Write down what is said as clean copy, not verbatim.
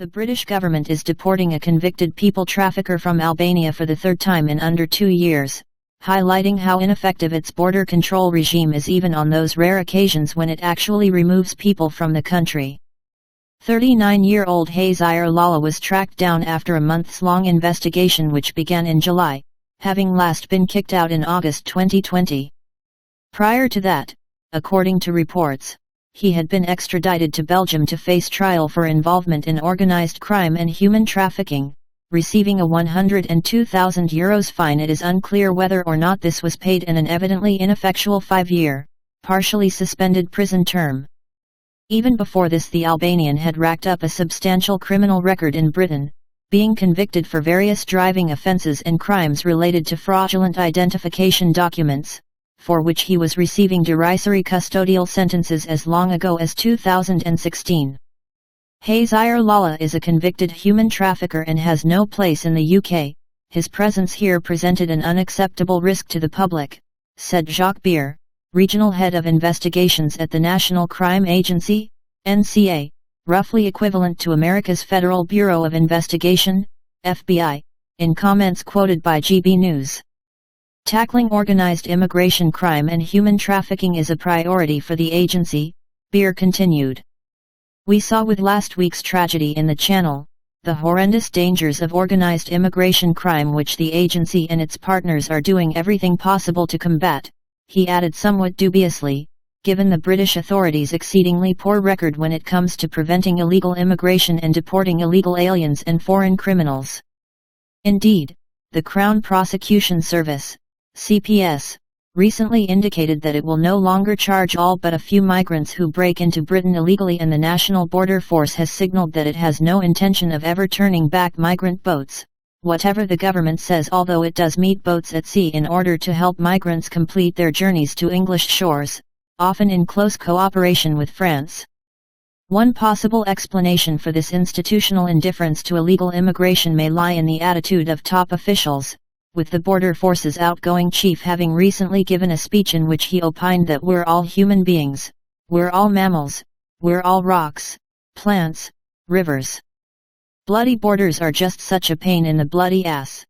The British government is deporting a convicted people trafficker from Albania for the third time in under 2 years, highlighting how ineffective its border control regime is even on those rare occasions when it actually removes people from the country. 39-year-old Hazir Lala was tracked down after a months-long investigation which began in July, having last been kicked out in August 2020. Prior to that, according to reports, he had been extradited to Belgium to face trial for involvement in organised crime and human trafficking, receiving a €102,000 fine. It is unclear whether or not this was paid in an evidently ineffectual 5-year, partially suspended prison term. Even before this, the Albanian had racked up a substantial criminal record in Britain, being convicted for various driving offences and crimes related to fraudulent identification documents, for which he was receiving derisory custodial sentences as long ago as 2016. Hazir Lala is a convicted human trafficker and has no place in the UK. His presence here presented an unacceptable risk to the public, said Jacques Beer, regional head of investigations at the National Crime Agency, NCA, roughly equivalent to America's Federal Bureau of Investigation, FBI, in comments quoted by GB News. Tackling organised immigration crime and human trafficking is a priority for the agency, Beer continued. We saw with last week's tragedy in the Channel, the horrendous dangers of organised immigration crime which the agency and its partners are doing everything possible to combat, he added somewhat dubiously, given the British authorities' exceedingly poor record when it comes to preventing illegal immigration and deporting illegal aliens and foreign criminals. Indeed, the Crown Prosecution Service, CPS, recently indicated that it will no longer charge all but a few migrants who break into Britain illegally, and the National Border Force has signalled that it has no intention of ever turning back migrant boats, whatever the government says, although it does meet boats at sea in order to help migrants complete their journeys to English shores, often in close cooperation with France. One possible explanation for this institutional indifference to illegal immigration may lie in the attitude of top officials, with the Border Force's outgoing chief having recently given a speech in which he opined that we're all human beings, we're all mammals, we're all rocks, plants, rivers. Bloody borders are just such a pain in the bloody ass.